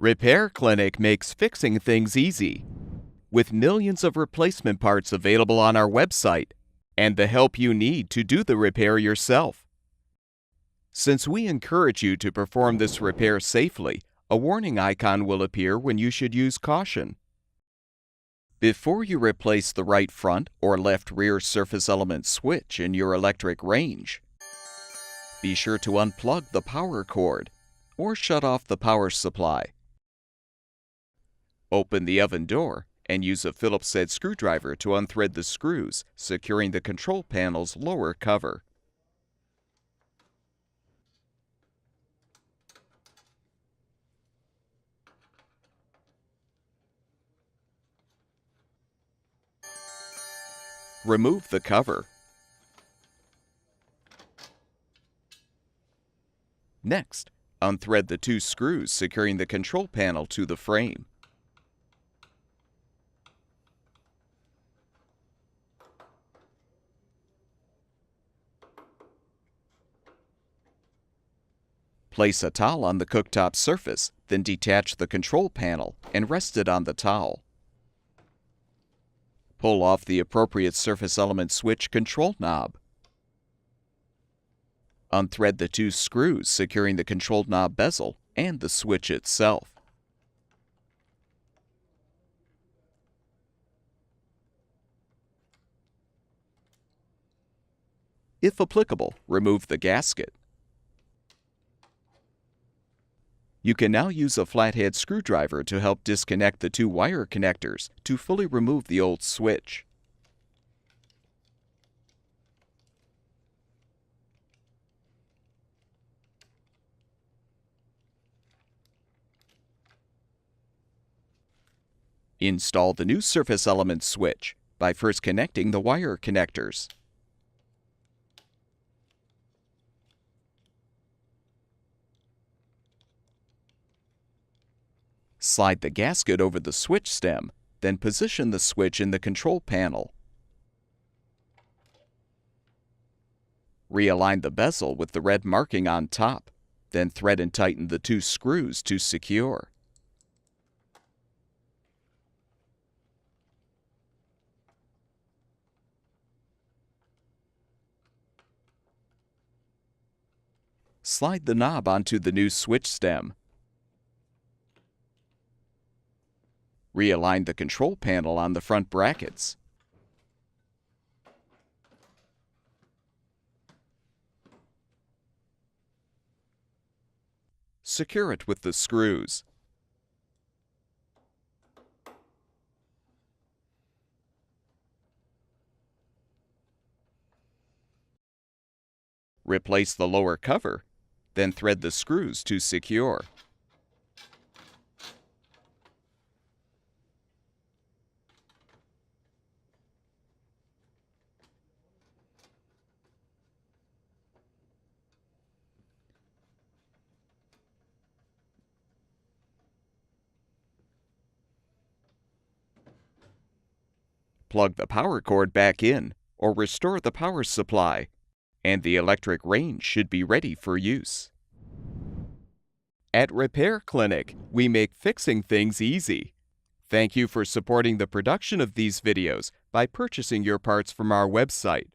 Repair Clinic makes fixing things easy, with millions of replacement parts available on our website and the help you need to do the repair yourself. Since we encourage you to perform this repair safely, a warning icon will appear when you should use caution. Before you replace the right front or left rear surface element switch in your electric range, be sure to unplug the power cord or shut off the power supply. Open the oven door and use a Phillips head screwdriver to unthread the screws, securing the control panel's lower cover. Remove the cover. Next, unthread the two screws securing the control panel to the frame. Place a towel on the cooktop surface, then detach the control panel and rest it on the towel. Pull off the appropriate surface element switch control knob. Unthread the two screws securing the control knob bezel and the switch itself. If applicable, remove the gasket. You can now use a flathead screwdriver to help disconnect the two wire connectors to fully remove the old switch. Install the new surface element switch by first connecting the wire connectors. Slide the gasket over the switch stem, then position the switch in the control panel. Realign the bezel with the red marking on top, then thread and tighten the two screws to secure. Slide the knob onto the new switch stem. Realign the control panel on the front brackets. Secure it with the screws. Replace the lower cover, then thread the screws to secure. Plug the power cord back in or restore the power supply, and the electric range should be ready for use. At Repair Clinic, we make fixing things easy. Thank you for supporting the production of these videos by purchasing your parts from our website.